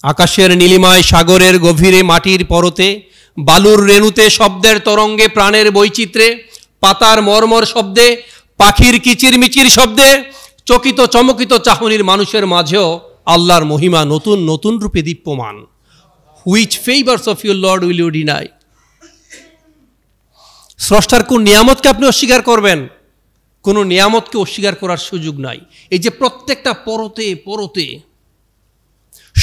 আকাশের নীলিমায়, সাগরের গভীরে, মাটির পরতে, বালুর রেণুতে, শব্দের তরঙ্গে, প্রাণের বৈচিত্র্যে, পাতার মর্মর শব্দে, পাখির কিচিরমিচির শব্দে, চকিত চমকিত চাহনির মানুষের মাঝেও আল্লাহর মহিমা নতুন নতুন রূপে দীপ্যমান। Which favours of your lord will you deny? স্রষ্টার কোন নিয়ামতকে আপনি অস্বীকার করবেন? কোনো নিয়ামতকে অস্বীকার করার সুযোগ নাই। এই যে প্রত্যেকটা পরতে পরতে,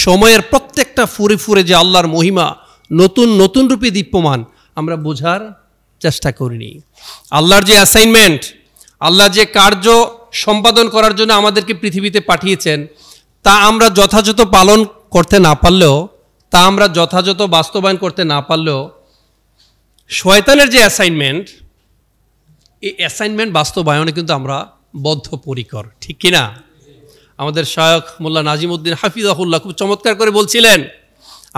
সময়ের প্রত্যেকটা ফুরে ফুরে যে আল্লাহর মহিমা নতুন নতুন রূপে দীপ্যমান, আমরা বোঝার চেষ্টা করিনি। আল্লাহর যে অ্যাসাইনমেন্ট, আল্লাহ যে কার্য সম্পাদন করার জন্য আমাদেরকে পৃথিবীতে পাঠিয়েছেন, তা আমরা যথাযথ পালন করতে না পারলেও, তা আমরা যথাযথ বাস্তবায়ন করতে না পারলেও, শয়তানের যে অ্যাসাইনমেন্ট, এই অ্যাসাইনমেন্ট বাস্তবায়নে কিন্তু আমরা বদ্ধপরিকর, ঠিক কিনা? আমাদের শায়খ মোল্লা নাজিমউদ্দিন হাফিজাহুল্লাহ খুব চমৎকার করে বলছিলেন,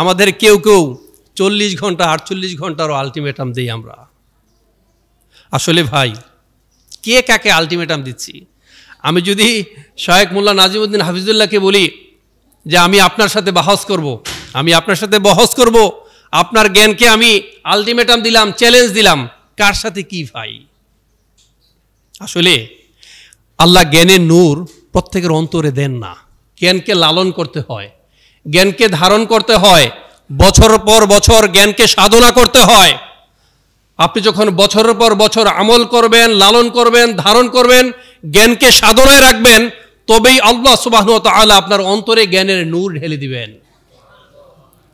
আমাদের কেউ কেউ 40 ঘন্টা 48 ঘন্টারও আলটিমেটাম দিই আমরা। আসলে ভাই, কে কাকে আলটিমেটাম দিচ্ছি? আমি যদি শায়খ মোল্লা নাজিমউদ্দিন হাফিজুল্লাহকে বলি যে আমি আপনার সাথে বাহস করব, আমি আপনার সাথে বহস করব, আপনার জ্ঞানকে আমি আলটিমেটাম দিলাম, চ্যালেঞ্জ দিলাম, কার সাথে কি ভাই? আসলে আল্লাহ জ্ঞানের নূর প্রত্যেকের অন্তরে দেন না। জ্ঞানকে লালন করতে হয়, জ্ঞানকে ধারণ করতে হয়, বছর পর বছর জ্ঞানকে সাধনা করতে হয়। আপনি যখন বছরের পর বছর আমল করবেন, লালন করবেন, ধারণ করবেন, জ্ঞানকে সাধনায় রাখবেন, তবেই আল্লাহ সুবহানাহু ওয়া তাআলা আপনার অন্তরে জ্ঞানের নূর ঢেলে দিবেন।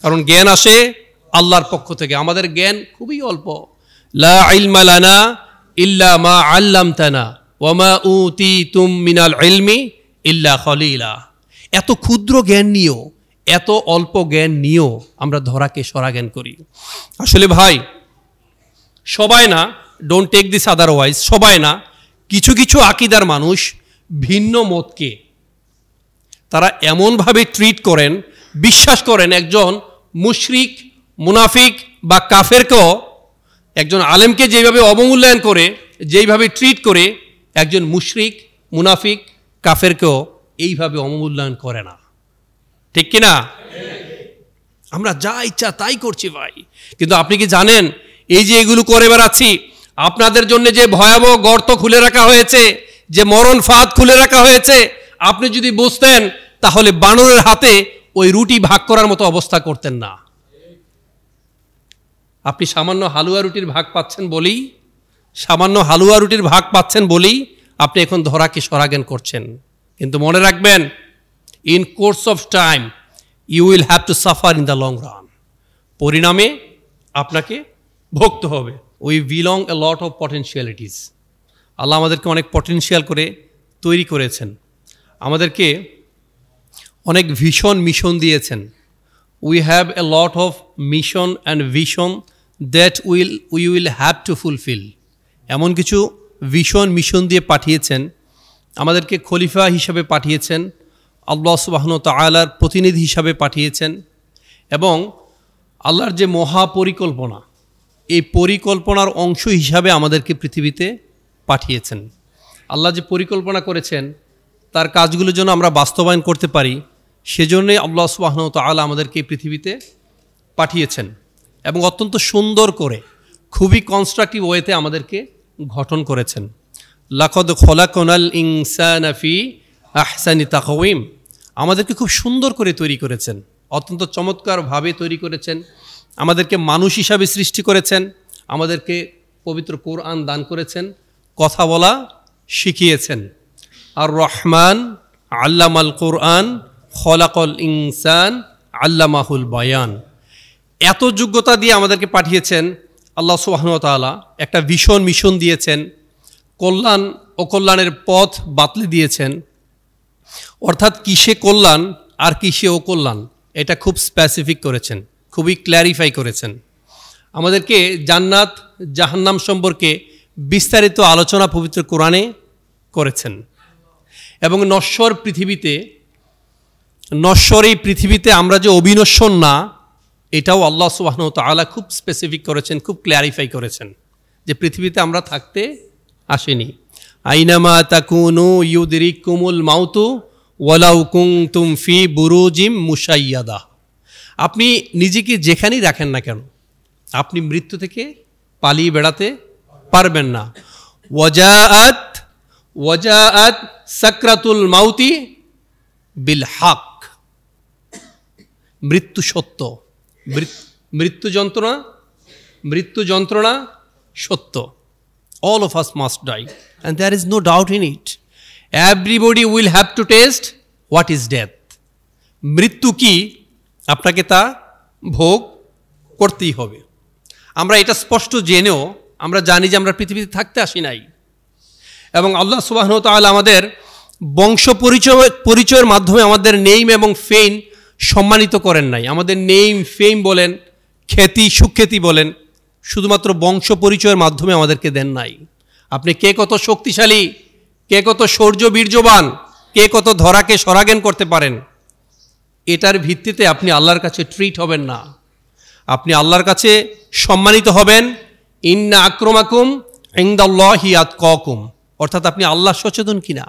কারণ জ্ঞান আসে আল্লাহর পক্ষ থেকে। আমাদের জ্ঞান খুবই অল্প। লা ইলমা লানা ইল্লা মা আল্লামতানা ওয়া মা উতিতুম মিনাল ইলমি ইল্লা খলিলা। এত ক্ষুদ্র জ্ঞান নিয়েও, এত অল্প জ্ঞান নিয়েও আমরা ধরাকে সরা জ্ঞান করি। আসলে ভাই, সবাই না, ডোন্ট টেক দিস আদারওয়াইজ, সবাই না, কিছু কিছু আকীদার মানুষ ভিন্ন মতকে তারা এমনভাবে ট্রিট করেন, বিশ্বাস করেন একজন মুশরিক, মুনাফিক বা কাফেরকেও একজন আলেমকে যেভাবে অবমূল্যায়ন করে, যেইভাবে ট্রিট করে, একজন মুশরিক, মুনাফিক, কাফেরকেও এইভাবে অবমূল্যায়ন করে না, ঠিক কিনা? আমরা যা ইচ্ছা তাই করছি ভাই। কিন্তু আপনি কি জানেন, এই যে এগুলো করে বেড়াচ্ছি, আপনাদের জন্য যে ভয়াবহ গর্ত খুলে রাখা হয়েছে, যে মরণ ফাঁদ খুলে রাখা হয়েছে, আপনি যদি বুঝতেন তাহলে বানরের হাতে ওই রুটি ভাগ করার মতো অবস্থা করতেন না। আপনি সামান্য হালুয়া রুটির ভাগ পাচ্ছেন বলেই, সামান্য হালুয়া রুটির ভাগ পাচ্ছেন বলেই আপনি এখন ধরাকে সরাজ্ঞান করছেন। কিন্তু মনে রাখবেন, in course of time you will have to suffer in the long run. পরিণামে আপনাকে ভুগতে হবে। We belong a lot of potentialities. আল্লাহ আমাদেরকে অনেক পটেনশিয়াল করে তৈরি করেছেন, আমাদেরকে অনেক ভিশন মিশন দিয়েছেন। We have a lot of mission and vision that we will have to fulfil. এমন কিছু ভিশন মিশন দিয়ে পাঠিয়েছেন, আমাদেরকে খলিফা হিসাবে পাঠিয়েছেন, আল্লাহ সুবহানাহু ওয়া তাআলার প্রতিনিধি হিসাবে পাঠিয়েছেন, এবং আল্লাহর যে মহাপরিকল্পনা, এই পরিকল্পনার অংশ হিসাবে আমাদেরকে পৃথিবীতে পাঠিয়েছেন। আল্লাহ যে পরিকল্পনা করেছেন তার কাজগুলো যেন আমরা বাস্তবায়ন করতে পারি, সেজন্যই আল্লাহ সুবহানাহু ওয়া তাআলা আমাদেরকে পৃথিবীতে পাঠিয়েছেন, এবং অত্যন্ত সুন্দর করে, খুবই কনস্ট্রাকটিভ ওয়েতে আমাদেরকে গঠন করেছেন। লাকাদ খলাকনাল ইনসানা ফি আহসানি তাকওয়িম। আমাদেরকে খুব সুন্দর করে তৈরি করেছেন, অত্যন্ত চমৎকারভাবে তৈরি করেছেন, আমাদেরকে মানুষ হিসাবে সৃষ্টি করেছেন, আমাদেরকে পবিত্র কোরআন দান করেছেন, কথা বলা শিখিয়েছেন। আর রহমান আল্লামাল কোরআন খলাকল ইনসান আল্লামাহুল বায়ান। এত যোগ্যতা দিয়ে আমাদেরকে পাঠিয়েছেন আল্লাহ সুবহানাহু ওয়া তাআলা। একটা ভীষণ মিশন দিয়েছেন, কল্যাণ ও কল্যাণের পথ বাতলে দিয়েছেন। অর্থাৎ কিসে কল্যাণ আর কিসে অকল্যাণ, এটা খুব স্পেসিফিক করেছেন, খুবই ক্ল্যারিফাই করেছেন। আমাদেরকে জান্নাত জাহান্নাম সম্পর্কে বিস্তারিত আলোচনা পবিত্র কোরআনে করেছেন। এবং নশ্বর এই পৃথিবীতে আমরা যে অবিনশ্বর না, এটাও আল্লাহ সুবহানাহু ওয়া তাআলা খুব স্পেসিফিক করেছেন, খুব ক্ল্যারিফাই করেছেন, যে পৃথিবীতে আমরা থাকতে আসিনি। আইনামা তাকুনু ইউদরিকুমুল মাউতু ওয়ালাউ কুনতুম ফি বুরুজিম মুশাইয়াদা। আপনি নিজেকে যেখানেই রাখেন না কেন, আপনি মৃত্যু থেকে পালিয়ে বেড়াতে পারবেন না। ওয়াজাআত ওয়াজাআত সাকরাতুল মাউতি বিল হক, মৃত্যু সত্য, মৃত্যু যন্ত্রণা সত্য। All of us must die and there is no doubt in it. Everybody will have to taste what is death. মৃত্যু কি আপনাকে তা ভোগ করতেই হবে। আমরা এটা স্পষ্ট জেনেও আমরা জানি যে আমরা পৃথিবীতে থাকতে আসি নাই, এবং আল্লাহ সুবহানাহু ওয়া তাআলা আমাদের বংশ পরিচয়ের মাধ্যমে আমাদের নেইম এবং ফেম সম্মানিত করেন নাই। আমাদের নেইম ফেম বলেন, খ্যাতি সুখ্যাতি বলেন, শুধুমাত্র বংশ পরিচয়ের মাধ্যমে আমাদেরকে দেন নাই। আপনি কে কত শক্তিশালী, কে কত শৌর্য বীর্যবান, কে কত ধরাকে সরাজ্ঞান করতে পারেন, এটার ভিত্তিতে আপনি আল্লাহর কাছে ট্রিট হবেন না। আপনি আল্লাহর কাছে সম্মানিত হবেন ইন্না আক্রমাকুম ইনদাল্লাহি আতকাকুম, অর্থাৎ আপনি আল্লাহ সচেতন কিনা,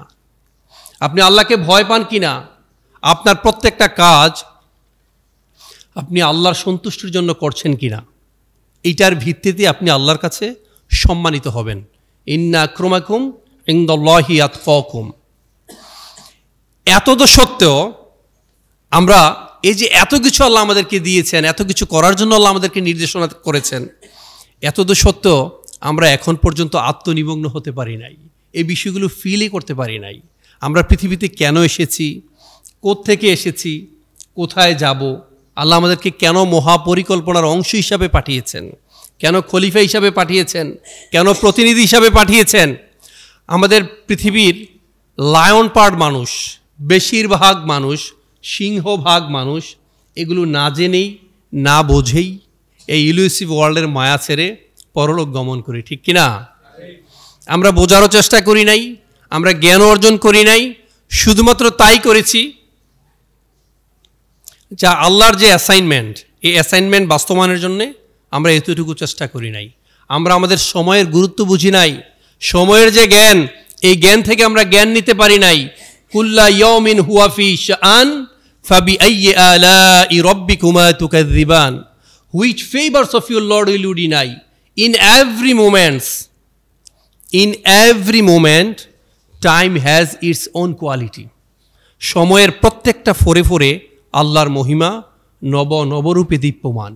আপনি আল্লাহকে ভয় পান কিনা, আপনার প্রত্যেকটা কাজ আপনি আল্লাহর সন্তুষ্টির জন্য করছেন কিনা, এইটার ভিত্তিতে আপনি আল্লাহর কাছে সম্মানিত হবেন। ইন্না আক্রমাকুম ইনদাল্লাহি আতকাকুম। এত তো সত্ত্বেও আমরা এই যে এত কিছু আল্লাহ আমাদেরকে দিয়েছেন, এত কিছু করার জন্য আল্লাহ আমাদেরকে নির্দেশনা করেছেন, এত তো সত্ত্বেও আমরা এখন পর্যন্ত আত্মনিমগ্ন হতে পারি নাই, এই বিষয়গুলো ফিলই করতে পারি নাই। আমরা পৃথিবীতে কেন এসেছি, কোত্থেকে এসেছি, কোথায় যাব, আল্লাহ আমাদেরকে কেন মহাপরিকল্পনার অংশ হিসাবে পাঠিয়েছেন, কেন খলিফা হিসাবে পাঠিয়েছেন, কেন প্রতিনিধি হিসাবে পাঠিয়েছেন। আমাদের পৃথিবীর লায়ন পার্ট মানুষ, বেশিরভাগ মানুষ, সিংহভাগ মানুষ এগুলো না জেনেই না বোঝেই এই ইলুসিভ ওয়ার্ল্ডের মায়া ছেড়ে পরলোক গমন করি, ঠিক কিনা? আমরা বোঝারও চেষ্টা করি নাই, আমরা জ্ঞান অর্জন করি নাই, শুধুমাত্র তাই করেছি যা আল্লাহর যে অ্যাসাইনমেন্ট, এই অ্যাসাইনমেন্ট বাস্তবায়নের জন্যে আমরা এতটুকু চেষ্টা করি নাই। আমরা আমাদের সময়ের গুরুত্ব বুঝি নাই, সময়ের যে জ্ঞান, এই জ্ঞান থেকে আমরা জ্ঞান নিতে পারি নাই। কুল্লা ইয়াউমিন হুয়া ফি শাআন ফাবিআইয়ি আলাই রাব্বিকুমা তুকাযযিবান, which favors of your Lord will you deny? In every moment time has its own quality. সময়ের প্রত্যেকটা ফোরে ফোরে আল্লাহর মহিমা নবরূপে দীপ্যমান।